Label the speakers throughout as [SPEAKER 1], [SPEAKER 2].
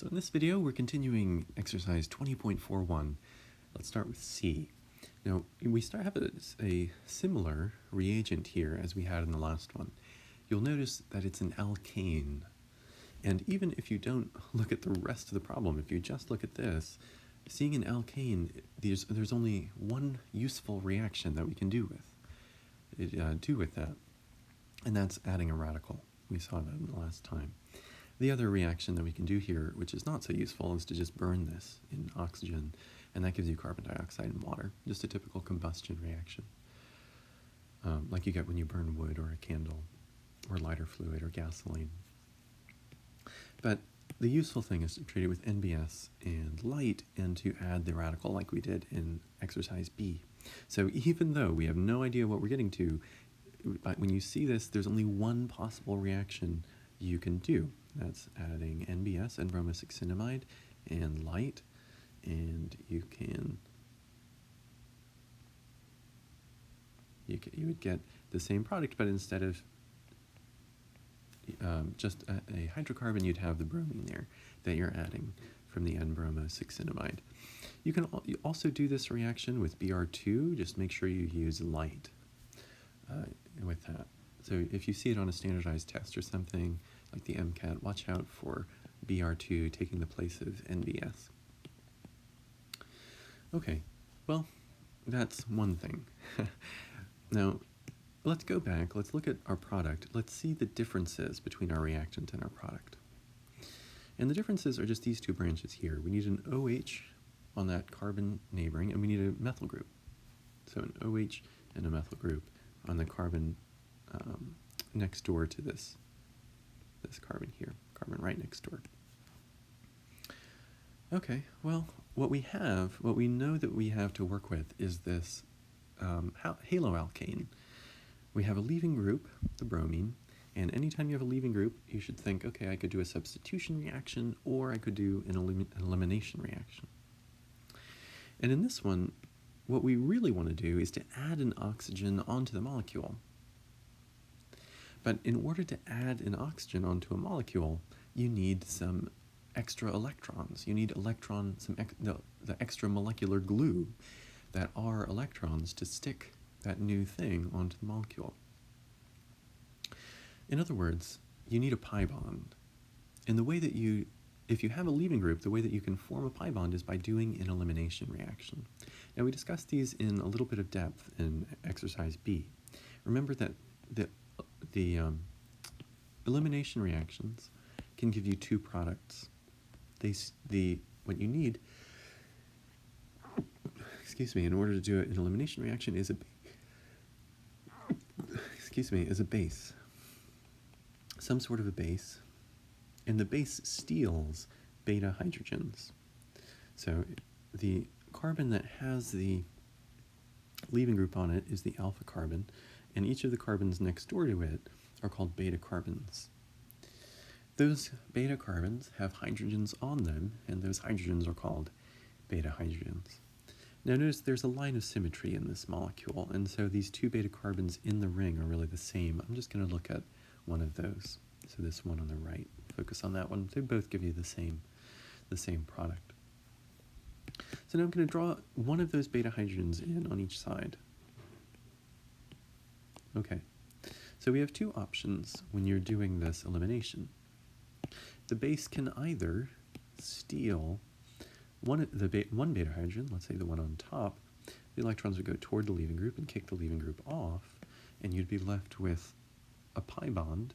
[SPEAKER 1] So in this video, we're continuing exercise 20.41. Let's start with C. Now, we have a similar reagent here as we had in the last one. You'll notice that it's an alkane. And even if you don't look at the rest of the problem, if you just look at this, seeing an alkane, there's only one useful reaction that we can do with that, and that's adding a radical. We saw that in the last time. The other reaction that we can do here, which is not so useful, is to just burn this in oxygen, and that gives you carbon dioxide and water, just a typical combustion reaction, like you get when you burn wood or a candle, or lighter fluid or gasoline. But the useful thing is to treat it with NBS and light and to add the radical like we did in exercise B. So even though we have no idea what we're getting to, when you see this, there's only one possible reaction you can do. That's adding NBS and bromosuccinimide and light, and you would get the same product, but instead of just a hydrocarbon, you'd have the bromine there that you're adding from the N-bromosuccinimide. You can also do this reaction with Br2, just make sure you use light with that. So if you see it on a standardized test or something, like the MCAT, watch out for Br2 taking the place of NBS. Okay, well, that's one thing. Now, let's go back, let's look at our product, let's see the differences between our reactant and our product. And the differences are just these two branches here. We need an OH on that carbon neighboring, and we need a methyl group. So an OH and a methyl group on the carbon next door to this carbon here, carbon right next door. Okay, well, what we know that we have to work with is this haloalkane. We have a leaving group, the bromine, and anytime you have a leaving group, you should think, okay, I could do a substitution reaction, or I could do an elimination reaction. And in this one, what we really want to do is to add an oxygen onto the molecule. But in order to add an oxygen onto a molecule, you need some extra electrons. You need the extra molecular glue that are electrons to stick that new thing onto the molecule. In other words, you need a pi bond. And the way that if you have a leaving group, the way that you can form a pi bond is by doing an elimination reaction. Now, we discussed these in a little bit of depth in exercise B. Remember that the elimination reactions can give you two products. What you need, in order to do an elimination reaction is a base. Some sort of a base, and the base steals beta hydrogens. So the carbon that has the leaving group on it is the alpha carbon, and each of the carbons next door to it are called beta carbons. Those beta carbons have hydrogens on them, and those hydrogens are called beta hydrogens. Now notice there's a line of symmetry in this molecule, and so these two beta carbons in the ring are really the same. I'm just going to look at one of those. So this one on the right, focus on that one. They both give you the same product. So now I'm going to draw one of those beta hydrogens in on each side. Okay, so we have two options when you're doing this elimination. The base can either steal one beta hydrogen, let's say the one on top. The electrons would go toward the leaving group and kick the leaving group off, and you'd be left with a pi bond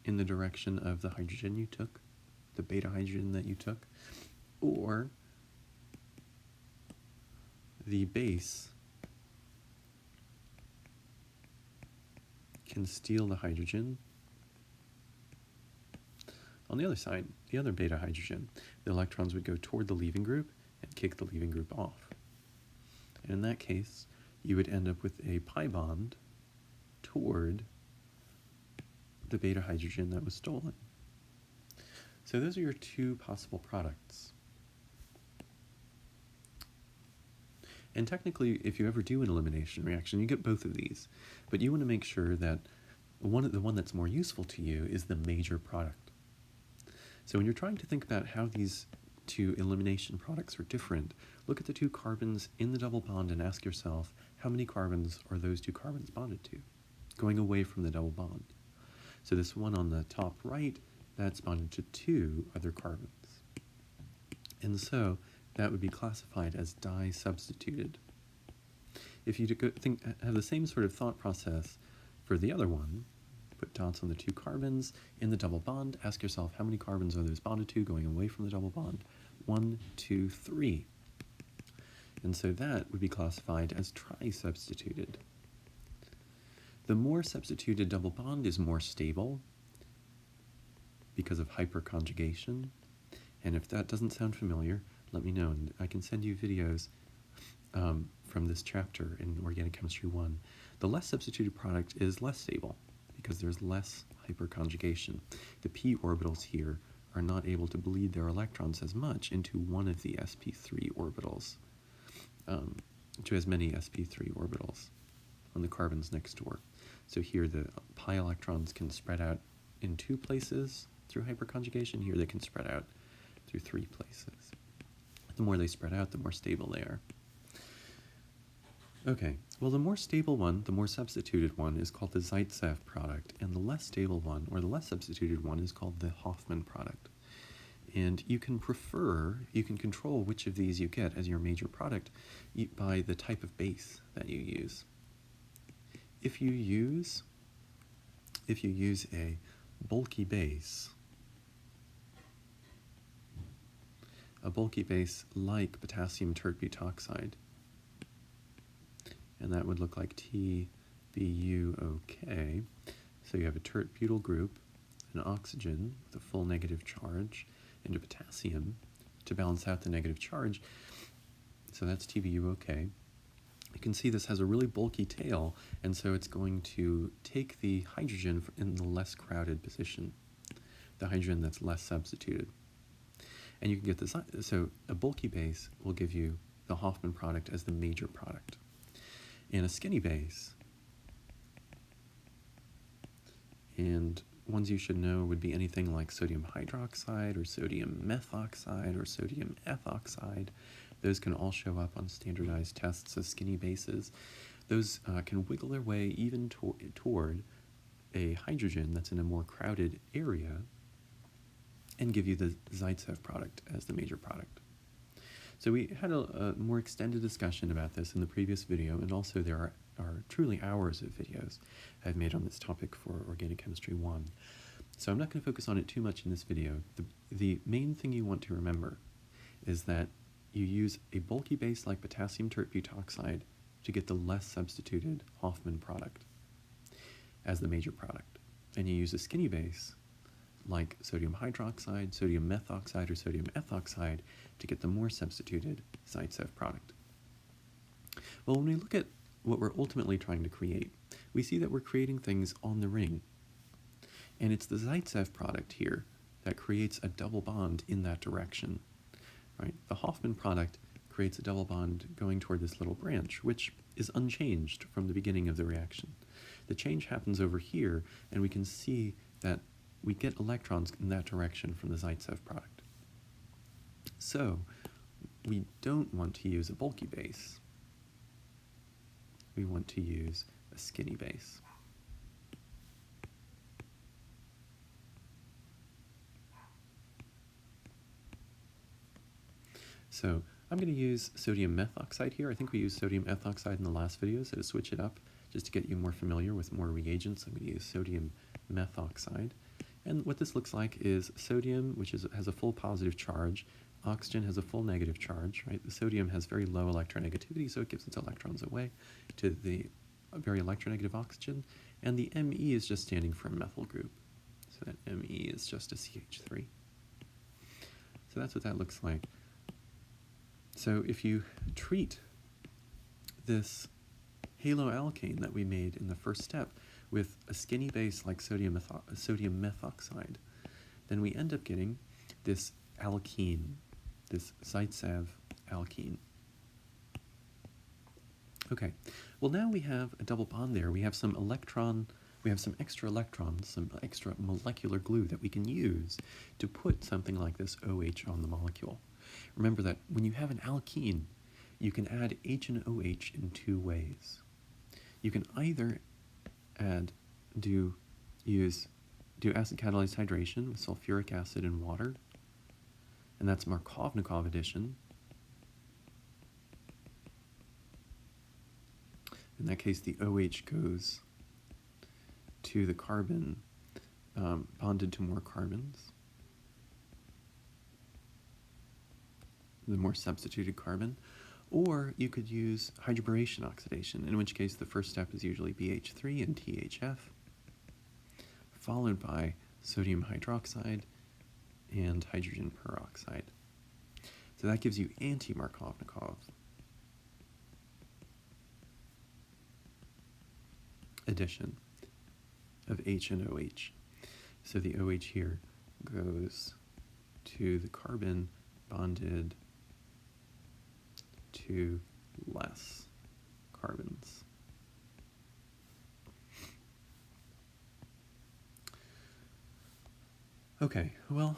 [SPEAKER 1] in the direction of the hydrogen you took, the beta hydrogen that you took, or the base can steal the hydrogen on the other side, the other beta hydrogen. The electrons would go toward the leaving group and kick the leaving group off. And in that case, you would end up with a pi bond toward the beta hydrogen that was stolen. So those are your two possible products. And technically, if you ever do an elimination reaction, you get both of these. But you want to make sure that the one that's more useful to you is the major product. So when you're trying to think about how these two elimination products are different, look at the two carbons in the double bond and ask yourself, how many carbons are those two carbons bonded to, going away from the double bond? So this one on the top right, that's bonded to two other carbons. And so that would be classified as di-substituted. If you have the same sort of thought process for the other one, put dots on the two carbons in the double bond, ask yourself how many carbons are those bonded to going away from the double bond? 1, 2, 3. And so that would be classified as tri-substituted. The more substituted double bond is more stable because of hyperconjugation. And if that doesn't sound familiar, let me know, and I can send you videos from this chapter in Organic Chemistry 1. The less substituted product is less stable because there's less hyperconjugation. The p orbitals here are not able to bleed their electrons as much into one of the sp3 orbitals, which has many sp3 orbitals on the carbons next door. So here the pi electrons can spread out in 2 places through hyperconjugation. Here they can spread out through 3 places. The more they spread out, the more stable they are. Okay, well, the more stable one, the more substituted one, is called the Zaitsev product, and the less stable one, or the less substituted one, is called the Hofmann product. And you can control which of these you get as your major product by the type of base that you use. If you use a bulky base like potassium tert butoxide, and that would look like TBuOK. So you have a tert butyl group, an oxygen with a full negative charge, and a potassium to balance out the negative charge. So that's TBuOK. You can see this has a really bulky tail, and so it's going to take the hydrogen in the less crowded position, the hydrogen that's less substituted. And you can get this, so a bulky base will give you the Hofmann product as the major product. And a skinny base, and ones you should know would be anything like sodium hydroxide or sodium methoxide or sodium ethoxide. Those can all show up on standardized tests as skinny bases. Those can wiggle their way even toward a hydrogen that's in a more crowded area and give you the Zaitsev product as the major product. So we had a more extended discussion about this in the previous video, and also there are truly hours of videos I've made on this topic for Organic Chemistry 1. So I'm not going to focus on it too much in this video. The main thing you want to remember is that you use a bulky base like potassium tert butoxide to get the less substituted Hofmann product as the major product. And you use a skinny base like sodium hydroxide, sodium methoxide, or sodium ethoxide to get the more substituted Zaitsev product. Well, when we look at what we're ultimately trying to create, we see that we're creating things on the ring. And it's the Zaitsev product here that creates a double bond in that direction. Right? The Hofmann product creates a double bond going toward this little branch, which is unchanged from the beginning of the reaction. The change happens over here, and we can see that we get electrons in that direction from the Zaitsev product. So we don't want to use a bulky base. We want to use a skinny base. So I'm going to use sodium methoxide here. I think we used sodium ethoxide in the last video, so to switch it up, just to get you more familiar with more reagents, I'm going to use sodium methoxide. And what this looks like is sodium, which has a full positive charge. Oxygen has a full negative charge, right? The sodium has very low electronegativity, so it gives its electrons away to the very electronegative oxygen. And the Me is just standing for a methyl group. So that Me is just a CH3. So that's what that looks like. So if you treat this haloalkane that we made in the first step with a skinny base like sodium methoxide, then we end up getting this alkene, this Zaitsev alkene. Okay, well now we have a double bond there. We have some electron we have some extra electrons, some extra molecular glue that we can use to put something like this OH on the molecule. Remember that when you have an alkene, you can add H and OH in two ways. You can either do acid catalyzed hydration with sulfuric acid and water, and that's Markovnikov addition. In that case, the OH goes to the carbon bonded to more carbons, the more substituted carbon. Or you could use hydroboration oxidation, in which case the first step is usually BH3 and THF, followed by sodium hydroxide and hydrogen peroxide. So that gives you anti-Markovnikov addition of H and OH. So the OH here goes to the carbon bonded to less carbons. Okay, well,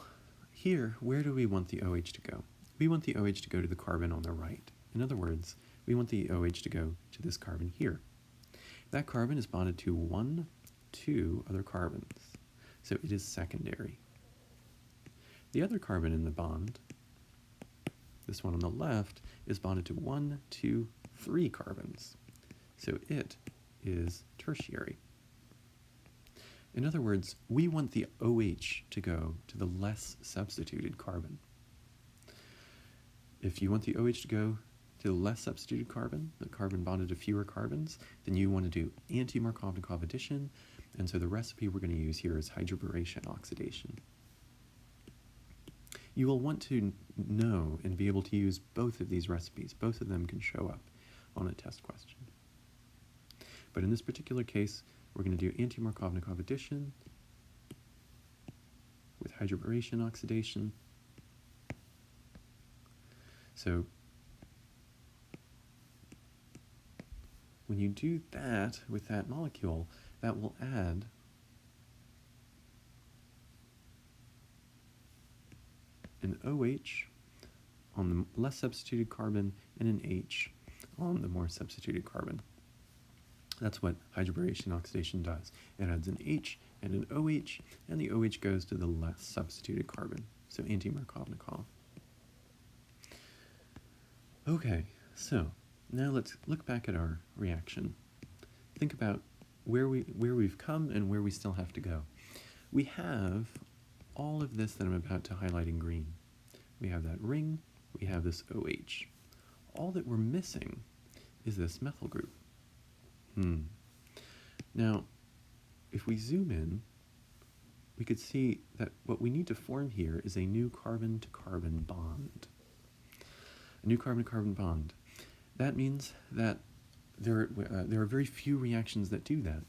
[SPEAKER 1] here, where do we want the OH to go? We want the OH to go to the carbon on the right. In other words, we want the OH to go to this carbon here. That carbon is bonded to two other carbons, so it is secondary. The other carbon in the bond, this one on the left, is bonded to 3 carbons, so it is tertiary. In other words, we want the OH to go to the less substituted carbon. If you want the OH to go to the less substituted carbon, the carbon bonded to fewer carbons, then you want to do anti-Markovnikov addition, and so the recipe we're going to use here is hydroboration oxidation. You will want to know and be able to use both of these recipes. Both of them can show up on a test question. But in this particular case, we're going to do anti-Markovnikov addition with hydroboration oxidation. So when you do that with that molecule, that will add an OH on the less substituted carbon and an H on the more substituted carbon. That's what hydroboration oxidation does. It adds an H and an OH, and the OH goes to the less substituted carbon, so anti-Markovnikov. Okay, so now let's look back at our reaction. Think about where we've come and where we still have to go. We have all of this that I'm about to highlight in green. We have that ring, we have this OH. All that we're missing is this methyl group. Now, if we zoom in, we could see that what we need to form here is a new carbon-to-carbon bond. A new carbon-to-carbon bond. That means that there are very few reactions that do that.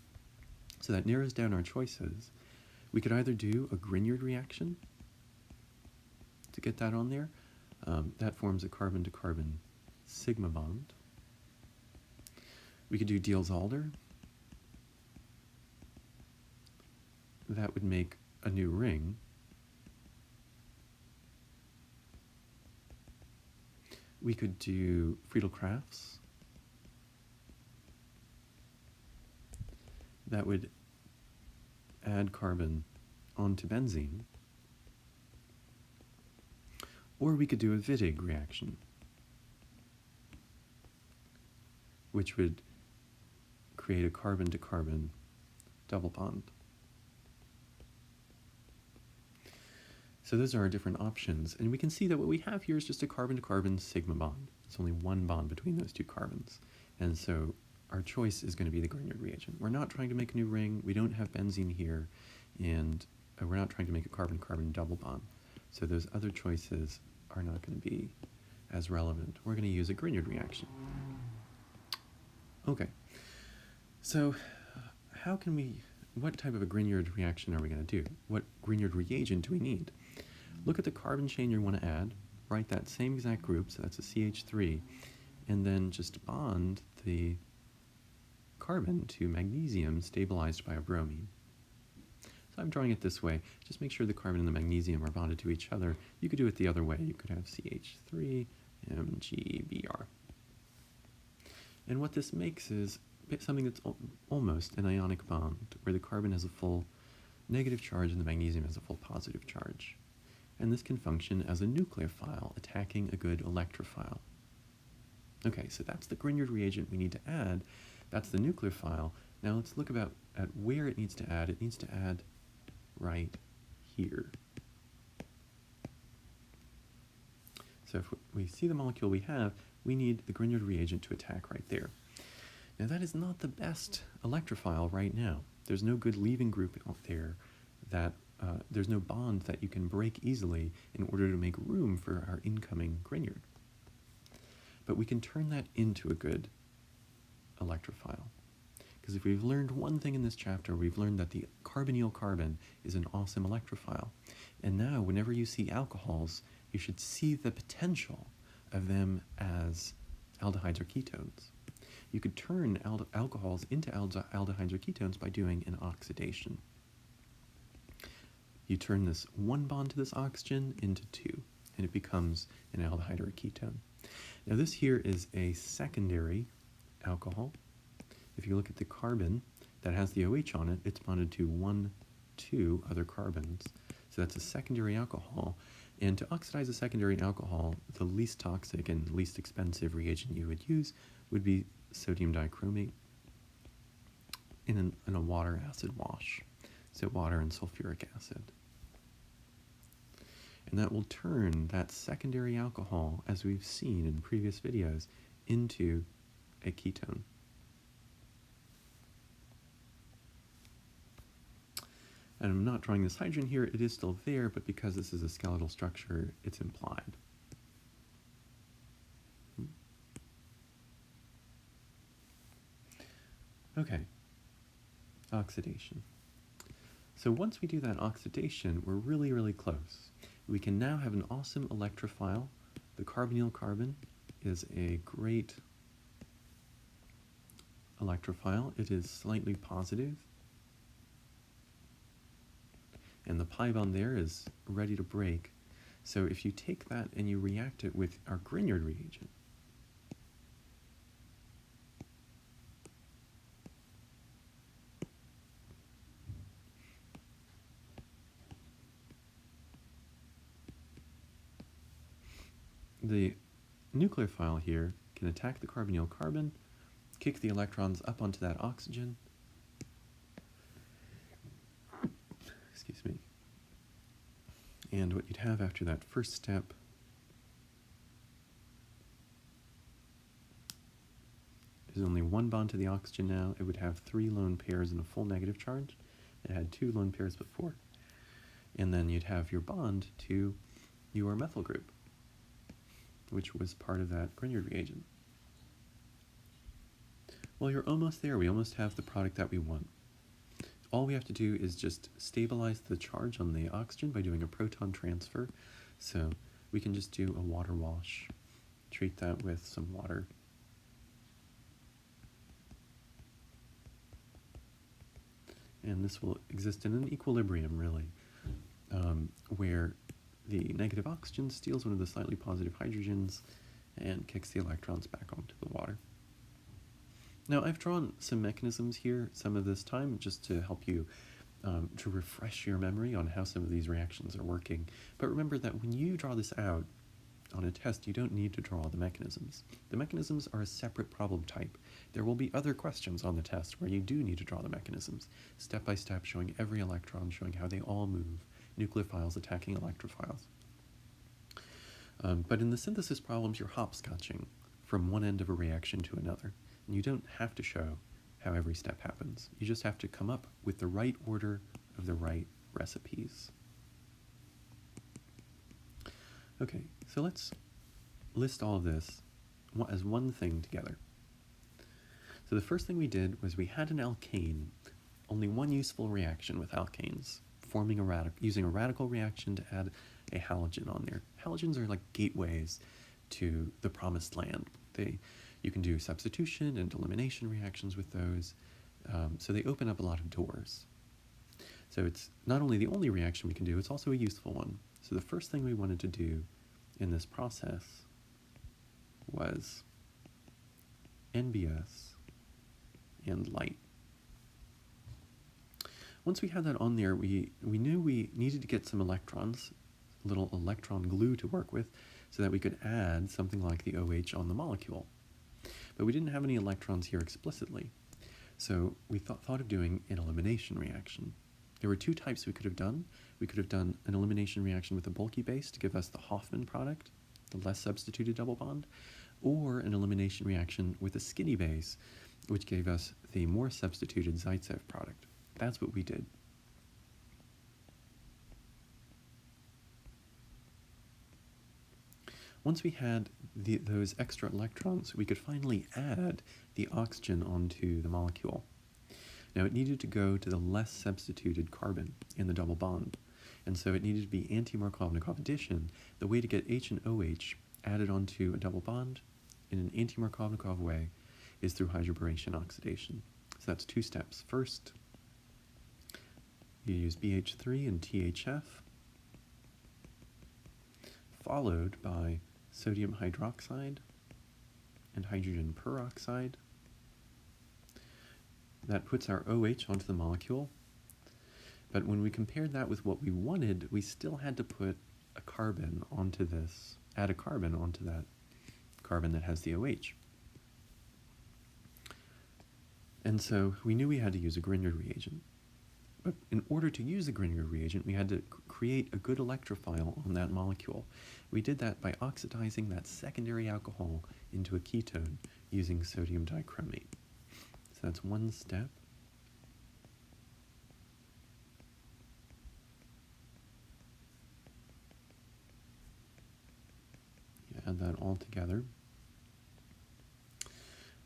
[SPEAKER 1] So that narrows down our choices. We could either do a Grignard reaction to get that on there. That forms a carbon-to-carbon sigma bond. We could do Diels-Alder. That would make a new ring. We could do Friedel-Crafts. That would add carbon onto benzene. Or we could do a Wittig reaction, which would create a carbon-to-carbon double bond. So those are our different options, and we can see that what we have here is just a carbon-to-carbon sigma bond. It's only one bond between those two carbons, and so our choice is going to be the Grignard reagent. We're not trying to make a new ring, we don't have benzene here, and we're not trying to make a carbon-to-carbon double bond. So those other choices are not going to be as relevant. We're going to use a Grignard reaction. Okay, so what type of a Grignard reaction are we going to do? What Grignard reagent do we need? Look at the carbon chain you want to add, write that same exact group, so that's a CH3, and then just bond the carbon to magnesium stabilized by a bromine. So I'm drawing it this way. Just make sure the carbon and the magnesium are bonded to each other. You could do it the other way. You could have CH3, MgBr. And what this makes is something that's almost an ionic bond, where the carbon has a full negative charge and the magnesium has a full positive charge. And this can function as a nucleophile attacking a good electrophile. Okay, so that's the Grignard reagent we need to add. That's the nucleophile. Now let's look at where it needs to add. It needs to add right here. So if we see the molecule we have, we need the Grignard reagent to attack right there. Now that is not the best electrophile right now. There's no good leaving group out there that there's no bond that you can break easily in order to make room for our incoming Grignard. But we can turn that into a good electrophile. Because if we've learned one thing in this chapter, we've learned that the carbonyl carbon is an awesome electrophile. And now, whenever you see alcohols, you should see the potential of them as aldehydes or ketones. You could turn alcohols into aldehydes or ketones by doing an oxidation. You turn this one bond to this oxygen into two, and it becomes an aldehyde or a ketone. Now this here is a secondary alcohol. If you look at the carbon that has the OH on it, it's bonded to 2 other carbons. So that's a secondary alcohol. And to oxidize a secondary alcohol, the least toxic and least expensive reagent you would use would be sodium dichromate in a water acid wash. So water and sulfuric acid. And that will turn that secondary alcohol, as we've seen in previous videos, into a ketone. And I'm not drawing this hydrogen here, it is still there, but because this is a skeletal structure, it's implied. Okay, oxidation. So once we do that oxidation, we're really, really close. We can now have an awesome electrophile. The carbonyl carbon is a great electrophile. It is slightly positive. And the pi bond there is ready to break. So if you take that and you react it with our Grignard reagent, the nucleophile here can attack the carbonyl carbon, kick the electrons up onto that oxygen, excuse me, and what you'd have after that first step is only one bond to the oxygen now. It would have 3 lone pairs and a full negative charge. It had 2 lone pairs before. And then you'd have your bond to your methyl group, which was part of that Grignard reagent. Well, you're almost there. We almost have the product that we want. All we have to do is just stabilize the charge on the oxygen by doing a proton transfer. So we can just do a water wash, treat that with some water. And this will exist in an equilibrium, really, where the negative oxygen steals one of the slightly positive hydrogens and kicks the electrons back onto the water. Now, I've drawn some mechanisms here some of this time just to help you to refresh your memory on how some of these reactions are working. But remember that when you draw this out on a test, you don't need to draw the mechanisms. The mechanisms are a separate problem type. There will be other questions on the test where you do need to draw the mechanisms, step by step, showing every electron, showing how they all move, nucleophiles attacking electrophiles. But in the synthesis problems, you're hopscotching from one end of a reaction to another. And you don't have to show how every step happens. You just have to come up with the right order of the right recipes. Okay, so let's list all of this as one thing together. So the first thing we did was we had an alkane, only one useful reaction with alkanes, forming using a radical reaction to add a halogen on there. Halogens are like gateways to the promised land. They You can do substitution and elimination reactions with those, so they open up a lot of doors. So it's not only the only reaction we can do, it's also a useful one. So the first thing we wanted to do in this process was NBS and light. Once we had that on there, we knew we needed to get some electrons, a little electron glue to work with, so that we could add something like the OH on the molecule. But we didn't have any electrons here explicitly. So we thought of doing an elimination reaction. There were two types we could have done. We could have done an elimination reaction with a bulky base to give us the Hoffman product, the less substituted double bond, or an elimination reaction with a skinny base, which gave us the more substituted Zaitsev product. That's what we did. Once we had those extra electrons, we could finally add the oxygen onto the molecule. Now it needed to go to the less substituted carbon in the double bond, and so it needed to be anti-Markovnikov addition. The way to get H and OH added onto a double bond in an anti-Markovnikov way is through hydroboration oxidation. So that's two steps. First, you use BH3 and THF, followed by sodium hydroxide and hydrogen peroxide. That puts our OH onto the molecule, but when we compared that with what we wanted, we still had to put a carbon onto this, add a carbon onto that carbon that has the OH. And so we knew we had to use a Grignard reagent. But in order to use the Grignard reagent, we had to create a good electrophile on that molecule. We did that by oxidizing that secondary alcohol into a ketone using sodium dichromate. So that's one step. You add that all together.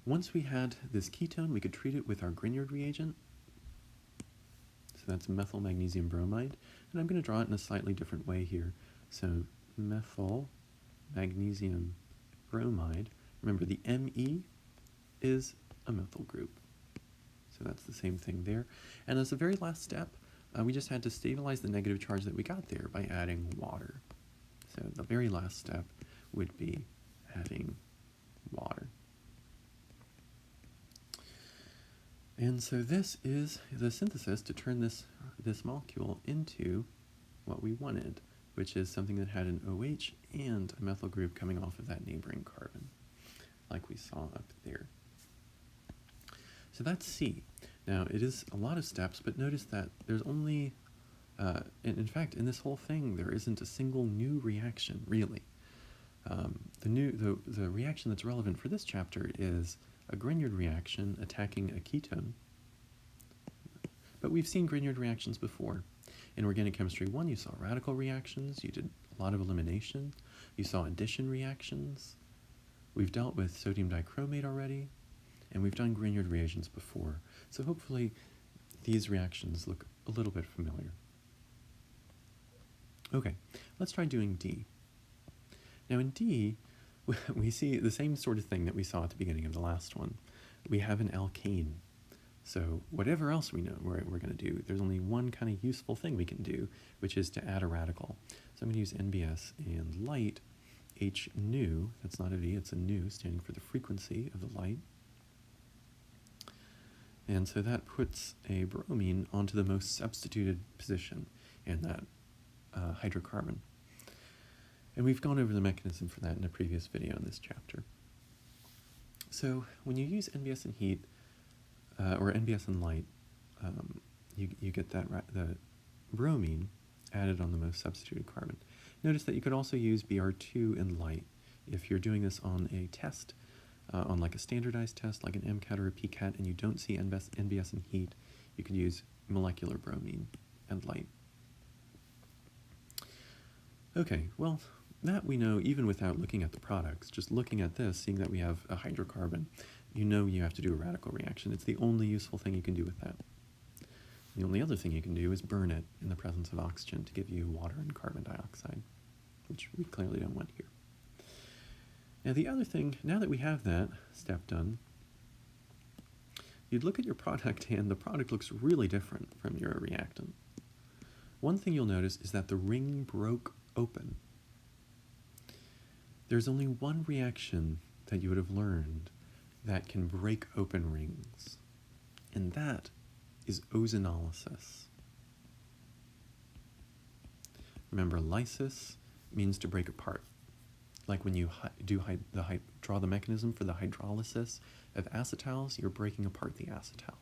[SPEAKER 1] Once we had this ketone, we could treat it with our Grignard reagent. So that's methyl magnesium bromide. And I'm going to draw it in a slightly different way here. So methyl magnesium bromide. Remember, the Me is a methyl group. So that's the same thing there. And as the very last step, we just had to stabilize the negative charge that we got there by adding water. So the very last step would be adding water. And so this is the synthesis to turn this molecule into what we wanted, which is something that had an OH and a methyl group coming off of that neighboring carbon, like we saw up there. So that's C. Now, it is a lot of steps, but notice that there's only, in fact, in this whole thing, there isn't a single new reaction, really. The reaction that's relevant for this chapter is a Grignard reaction attacking a ketone. But we've seen Grignard reactions before. In Organic Chemistry 1, you saw radical reactions, you did a lot of elimination, you saw addition reactions, we've dealt with sodium dichromate already, and we've done Grignard reagents before. So hopefully these reactions look a little bit familiar. Okay, let's try doing D. Now in D, we see the same sort of thing that we saw at the beginning of the last one. We have an alkane. So whatever else we know we're going to do, there's only one kind of useful thing we can do, which is to add a radical. So I'm going to use NBS and light, H nu, that's not a V, it's a nu, standing for the frequency of the light. And so that puts a bromine onto the most substituted position in that hydrocarbon. And we've gone over the mechanism for that in a previous video in this chapter. So when you use NBS and heat, or NBS and light, you get the bromine added on the most substituted carbon. Notice that you could also use Br2 and light if you're doing this on a test, on like a standardized test, like an MCAT or a PCAT, and you don't see NBS and heat, you could use molecular bromine and light. Okay, well, that we know even without looking at the products. Just looking at this, seeing that we have a hydrocarbon, you know you have to do a radical reaction. It's the only useful thing you can do with that. The only other thing you can do is burn it in the presence of oxygen to give you water and carbon dioxide, which we clearly don't want here. Now the other thing, now that we have that step done, you'd look at your product and the product looks really different from your reactant. One thing you'll notice is that the ring broke open. There's only one reaction that you would have learned that can break open rings, and that is ozonolysis. Remember, lysis means to break apart. Like when you draw the mechanism for the hydrolysis of acetals, you're breaking apart the acetal.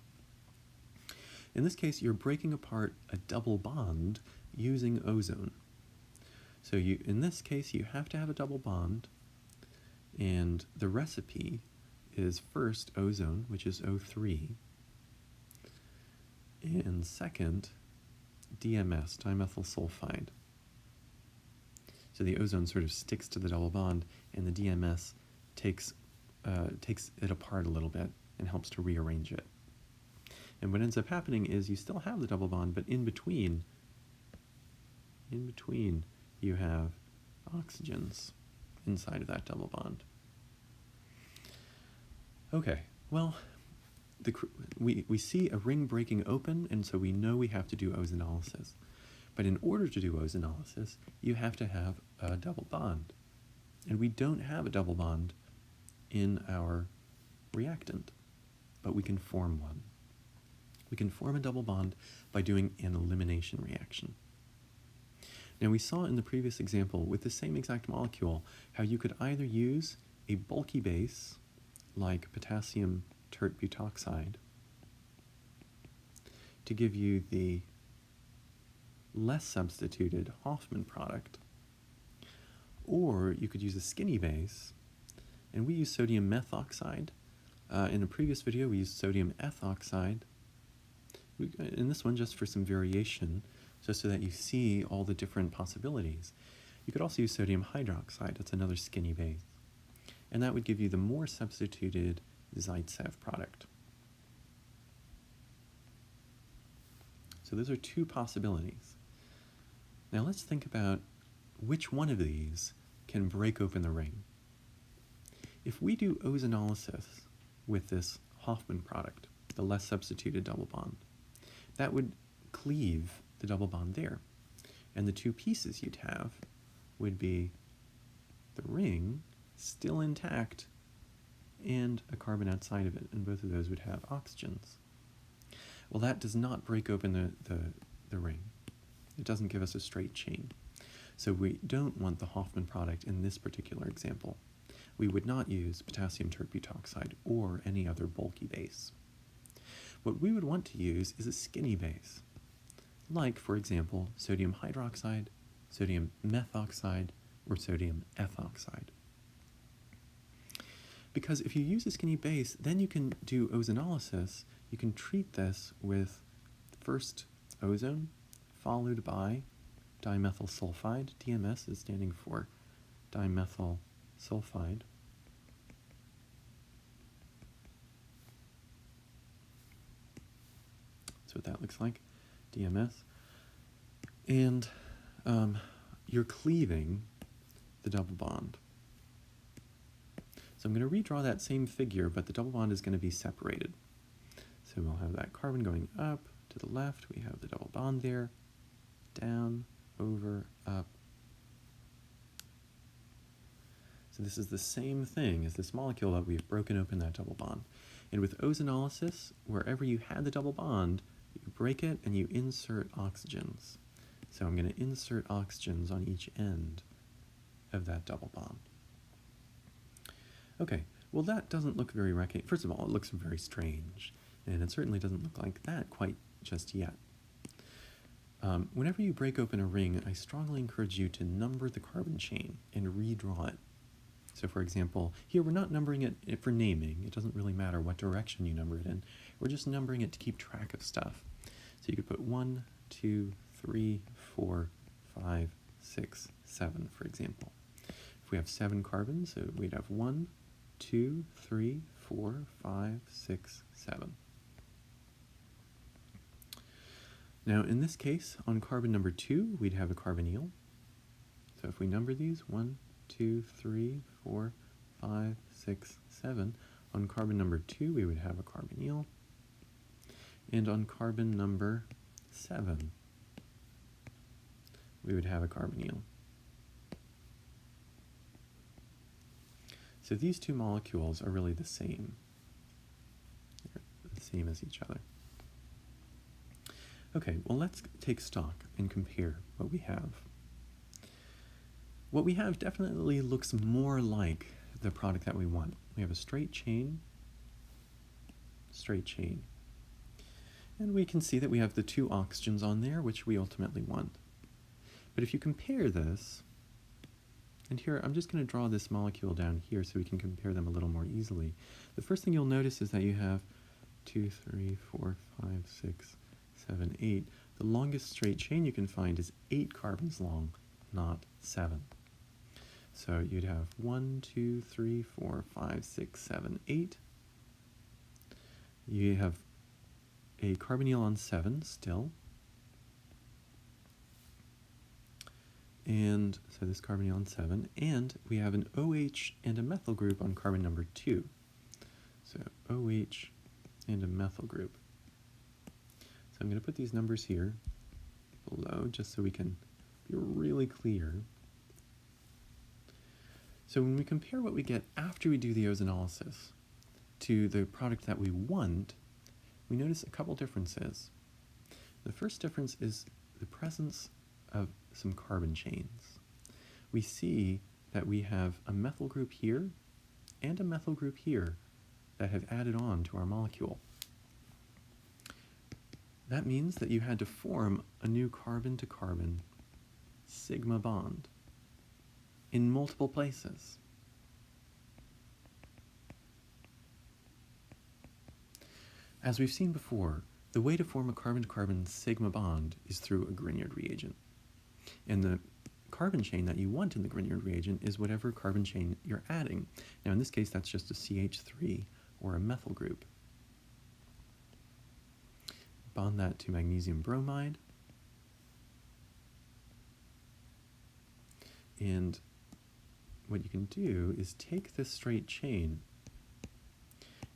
[SPEAKER 1] In this case, you're breaking apart a double bond using ozone. So in this case, you have to have a double bond, and the recipe is first ozone, which is O3, and second DMS, dimethyl sulfide. So the ozone sort of sticks to the double bond, and the DMS takes it apart a little bit and helps to rearrange it. And what ends up happening is you still have the double bond, but in between you have oxygens inside of that double bond. Okay, well, we see a ring breaking open, and so we know we have to do ozonolysis. But in order to do ozonolysis, you have to have a double bond. And we don't have a double bond in our reactant, but we can form one. We can form a double bond by doing an elimination reaction. Now we saw in the previous example with the same exact molecule how you could either use a bulky base like potassium tert butoxide to give you the less substituted Hoffman product, or you could use a skinny base, and we use sodium methoxide. In a previous video we used sodium ethoxide. In this one, just for some variation, just so that you see all the different possibilities. You could also use sodium hydroxide, that's another skinny base, and that would give you the more substituted Zaitsev product. So those are two possibilities. Now let's think about which one of these can break open the ring. If we do ozonolysis with this Hoffman product, the less substituted double bond, that would cleave the double bond there. And the two pieces you'd have would be the ring still intact and a carbon outside of it, and both of those would have oxygens. Well, that does not break open the ring. It doesn't give us a straight chain. So we don't want the Hoffman product in this particular example. We would not use potassium tert butoxide or any other bulky base. What we would want to use is a skinny base, like, for example, sodium hydroxide, sodium methoxide, or sodium ethoxide. Because if you use a skinny base, then you can do ozonolysis. You can treat this with first ozone, followed by dimethyl sulfide. DMS is standing for dimethyl sulfide. That's what that looks like, DMS. And you're cleaving the double bond. So I'm going to redraw that same figure, but the double bond is going to be separated. So we'll have that carbon going up to the left. We have the double bond there, down, over, up. So this is the same thing as this molecule that we've broken open that double bond. And with ozonolysis, wherever you had the double bond, you break it and you insert oxygens. So I'm going to insert oxygens on each end of that double bond. Okay, well that doesn't look very First of all, it looks very strange, and it certainly doesn't look like that quite just yet. Whenever you break open a ring, I strongly encourage you to number the carbon chain and redraw it. So for example, here we're not numbering it for naming. It doesn't really matter what direction you number it in. We're just numbering it to keep track of stuff. So you could put 1, 2, 3, 4, 5, 6, 7, for example. If we have 7 carbons, so we'd have 1, 2, 3, 4, 5, 6, 7. Now in this case, on carbon number 2, we'd have a carbonyl. So if we number these, 1, 2, 3, 4, 5, 6, 7. On carbon number 2, we would have a carbonyl. And on carbon number 7, we would have a carbonyl. So these two molecules are really the same. They're the same as each other. Okay, well, let's take stock and compare what we have. What we have definitely looks more like the product that we want. We have a straight chain, and we can see that we have the two oxygens on there, which we ultimately want. But if you compare this, and here I'm just going to draw this molecule down here so we can compare them a little more easily. The first thing you'll notice is that you have 2, 3, 4, 5, 6, 7, 8. The longest straight chain you can find is 8 carbons long, not 7. So you'd have 1, 2, 3, 4, 5, 6, 7, 8. You have a carbonyl on 7 still. And so this carbonyl on 7, and we have an OH and a methyl group on carbon number 2. So OH and a methyl group. So I'm going to put these numbers here below just so we can be really clear. So when we compare what we get after we do the ozonolysis to the product that we want, we notice a couple differences. The first difference is the presence of some carbon chains. We see that we have a methyl group here and a methyl group here that have added on to our molecule. That means that you had to form a new carbon-to-carbon sigma bond in multiple places. As we've seen before, the way to form a carbon-to-carbon sigma bond is through a Grignard reagent. And the carbon chain that you want in the Grignard reagent is whatever carbon chain you're adding. Now in this case, that's just a CH3 or a methyl group. Bond that to magnesium bromide. And what you can do is take this straight chain,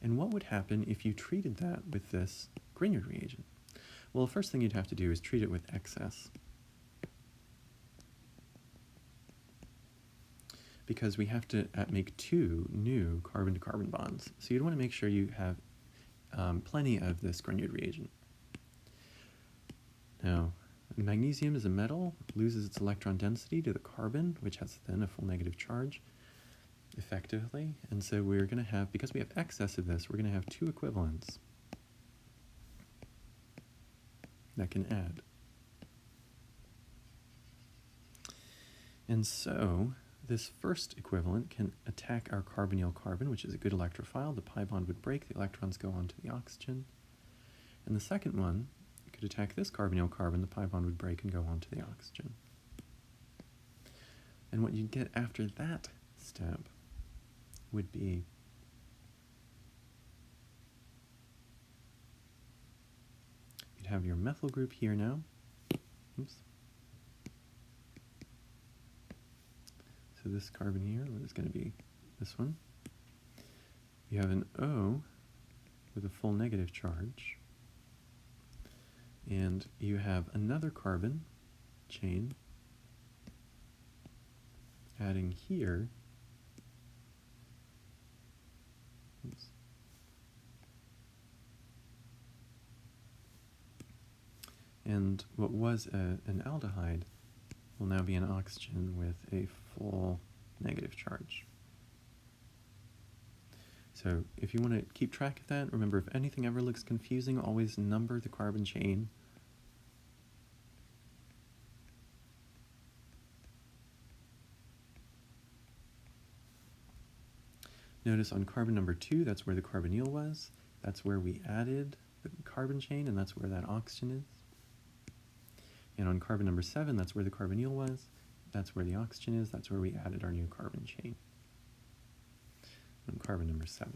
[SPEAKER 1] and what would happen if you treated that with this Grignard reagent? Well, the first thing you'd have to do is treat it with excess, because we have to make 2 new carbon-to-carbon bonds. So you'd want to make sure you have plenty of this Grignard reagent. Now, magnesium is a metal, loses its electron density to the carbon, which has then a full negative charge, effectively. And so we're going to have, because we have excess of this, we're going to have 2 equivalents that can add. And so this first equivalent can attack our carbonyl carbon, which is a good electrophile. The pi bond would break, the electrons go onto the oxygen. And the second one could attack this carbonyl carbon, the pi bond would break and go onto the oxygen. And what you'd get after that step would be you'd have your methyl group here now. Oops. So this carbon here is going to be this one. You have an O with a full negative charge. And you have another carbon chain adding here. Oops. And what was an aldehyde will now be an oxygen with a full negative charge. So if you want to keep track of that, remember, if anything ever looks confusing, always number the carbon chain. Notice on carbon number 2, that's where the carbonyl was. That's where we added the carbon chain, and that's where that oxygen is. And on carbon number 7, that's where the carbonyl was. That's where the oxygen is. That's where we added our new carbon chain. On carbon number 7.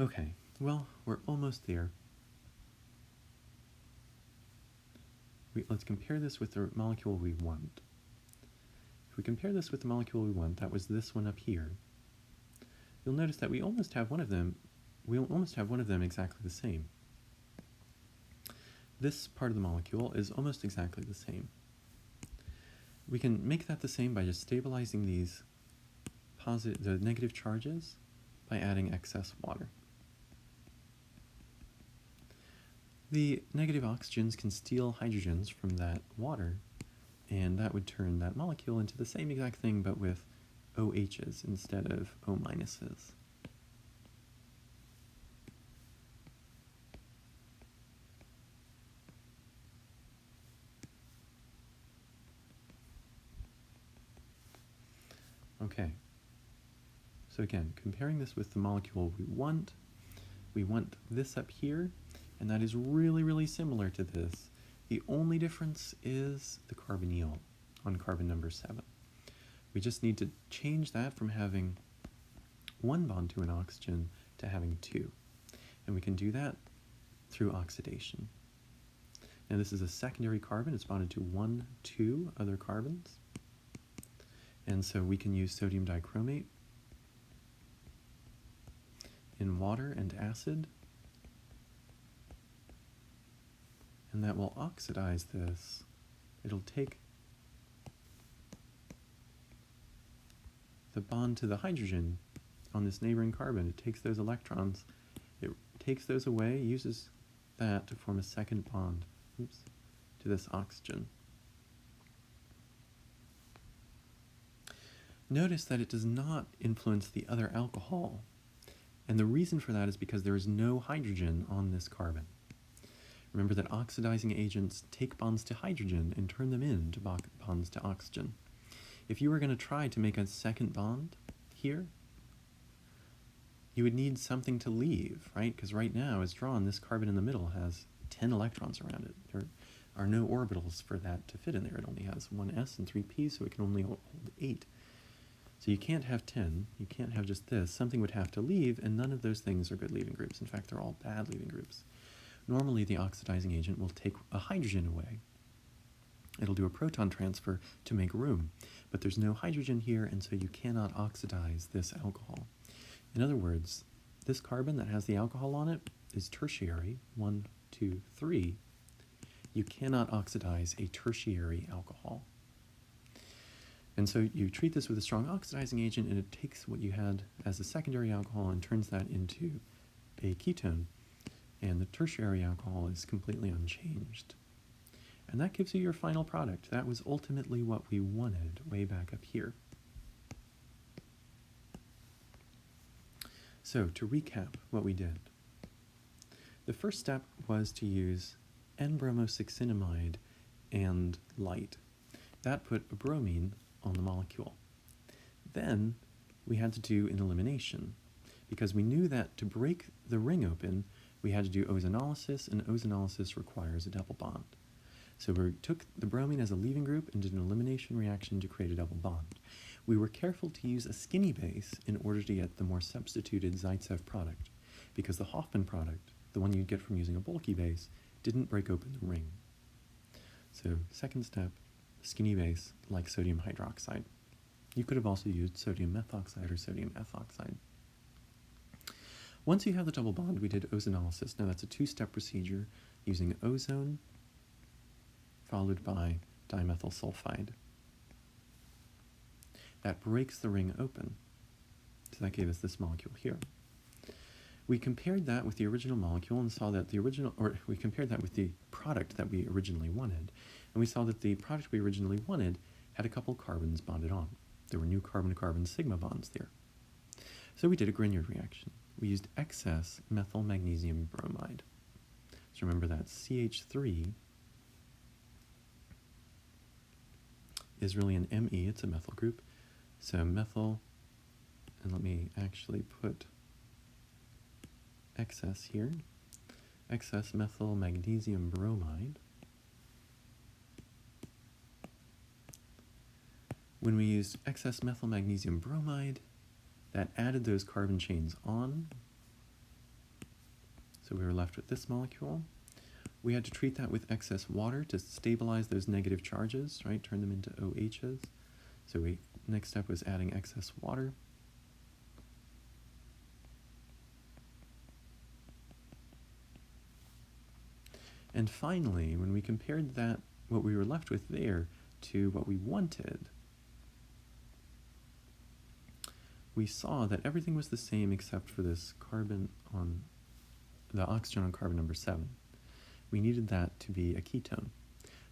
[SPEAKER 1] Okay, well, we're almost there. Let's compare this with the molecule we want. If we compare this with the molecule we want, that was this one up here, you'll notice that we almost have one of them exactly the same. This part of the molecule is almost exactly the same. We can make that the same by just stabilizing the negative charges by adding excess water. The negative oxygens can steal hydrogens from that water, and that would turn that molecule into the same exact thing but with OHs instead of O minuses. Okay, so again, comparing this with the molecule we want this up here, and that is really, really similar to this. The only difference is the carbonyl on carbon number 7. We just need to change that from having one bond to an oxygen to having 2. And we can do that through oxidation. Now this is a secondary carbon. It's bonded to 2 other carbons. And so we can use sodium dichromate in water and acid, and that will oxidize this. It'll take the bond to the hydrogen on this neighboring carbon. It takes those electrons, it takes those away, uses that to form a second bond to this oxygen. Notice that it does not influence the other alcohol, and the reason for that is because there is no hydrogen on this carbon. Remember that oxidizing agents take bonds to hydrogen and turn them into bonds to oxygen. If you were going to try to make a second bond here, you would need something to leave, right? Because right now, as drawn, this carbon in the middle has 10 electrons around it. There are no orbitals for that to fit in there. It only has 1 s and 3 p, so it can only hold 8. So you can't have 10, you can't have just this. Something would have to leave, and none of those things are good leaving groups. In fact, they're all bad leaving groups. Normally, the oxidizing agent will take a hydrogen away. It'll do a proton transfer to make room, but there's no hydrogen here, and so you cannot oxidize this alcohol. In other words, this carbon that has the alcohol on it is tertiary, 1, 2, 3. You cannot oxidize a tertiary alcohol. And so you treat this with a strong oxidizing agent, and it takes what you had as a secondary alcohol and turns that into a ketone. And the tertiary alcohol is completely unchanged. And that gives you your final product. That was ultimately what we wanted way back up here. So to recap what we did, the first step was to use N-bromosuccinimide and light. That put a bromine on the molecule. Then we had to do an elimination, because we knew that to break the ring open, we had to do ozonolysis, and ozonolysis requires a double bond. So we took the bromine as a leaving group and did an elimination reaction to create a double bond. We were careful to use a skinny base in order to get the more substituted Zaitsev product, because the Hoffman product, the one you'd get from using a bulky base, didn't break open the ring. So second step, skinny base like sodium hydroxide. You could have also used sodium methoxide or sodium ethoxide. Once you have the double bond, we did ozonolysis. Now that's a 2-step procedure using ozone followed by dimethyl sulfide. That breaks the ring open. So that gave us this molecule here. We compared that with the original molecule and saw that we compared that with the product that we originally wanted, and we saw that the product we originally wanted had a couple carbons bonded on. There were new carbon-to-carbon sigma bonds there. So we did a Grignard reaction. We used excess methyl magnesium bromide. So remember that CH3 is really an ME, it's a methyl group. So methyl, and let me actually put excess here, excess methyl magnesium bromide. When we used excess methyl magnesium bromide, that added those carbon chains on. So we were left with this molecule. We had to treat that with excess water to stabilize those negative charges, right? Turn them into OHs. So next step was adding excess water. And finally, when we compared that, what we were left with there, to what we wanted, we saw that everything was the same except for this carbon on, the oxygen on carbon number 7. We needed that to be a ketone.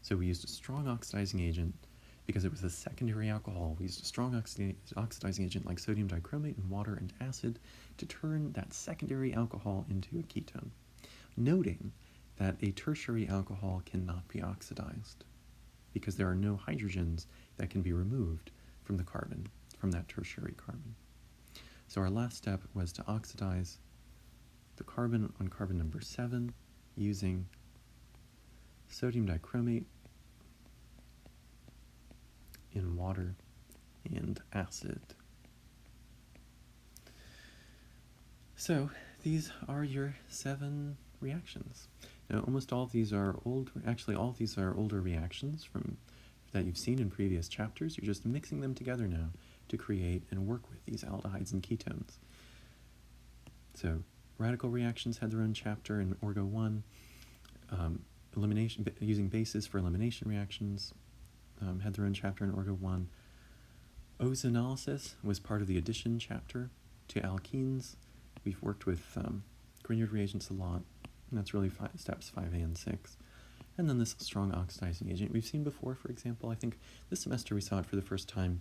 [SPEAKER 1] So we used a strong oxidizing agent. Because it was a secondary alcohol, we used a strong oxidizing agent like sodium dichromate and water and acid to turn that secondary alcohol into a ketone, noting that a tertiary alcohol cannot be oxidized because there are no hydrogens that can be removed from the carbon, from that tertiary carbon. So our last step was to oxidize the carbon on carbon number 7 using sodium dichromate in water and acid. So these are your 7 reactions. Now almost all of these are all of these are older reactions that you've seen in previous chapters. You're just mixing them together now to create and work with these aldehydes and ketones. So radical reactions had their own chapter in Orgo 1. Elimination, using bases for elimination reactions, had their own chapter in Orgo 1. Ozonolysis was part of the addition chapter to alkenes. We've worked with Grignard reagents a lot, and that's really steps 5a and 6. And then this strong oxidizing agent we've seen before. For example, I think this semester we saw it for the first time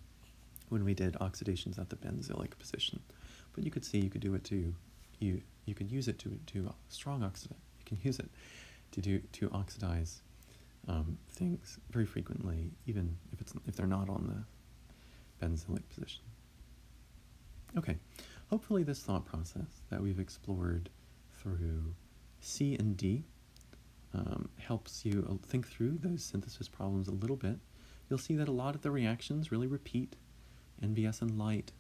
[SPEAKER 1] when we did oxidations at the benzylic position. But you could see you could do it too. You could use it to strong oxidize. You can use it to oxidize things very frequently, even if they're not on the benzylic position. Okay, hopefully this thought process that we've explored through C and D helps you think through those synthesis problems a little bit. You'll see that a lot of the reactions really repeat. NBS and light,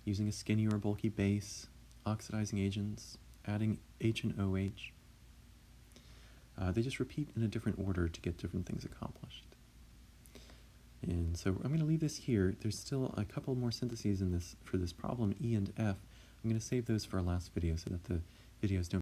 [SPEAKER 1] using a skinny or bulky base, oxidizing agents, adding H and OH. They just repeat in a different order to get different things accomplished. And so I'm going to leave this here. There's still a couple more syntheses in this for this problem, E and F. I'm going to save those for our last video so that the videos don't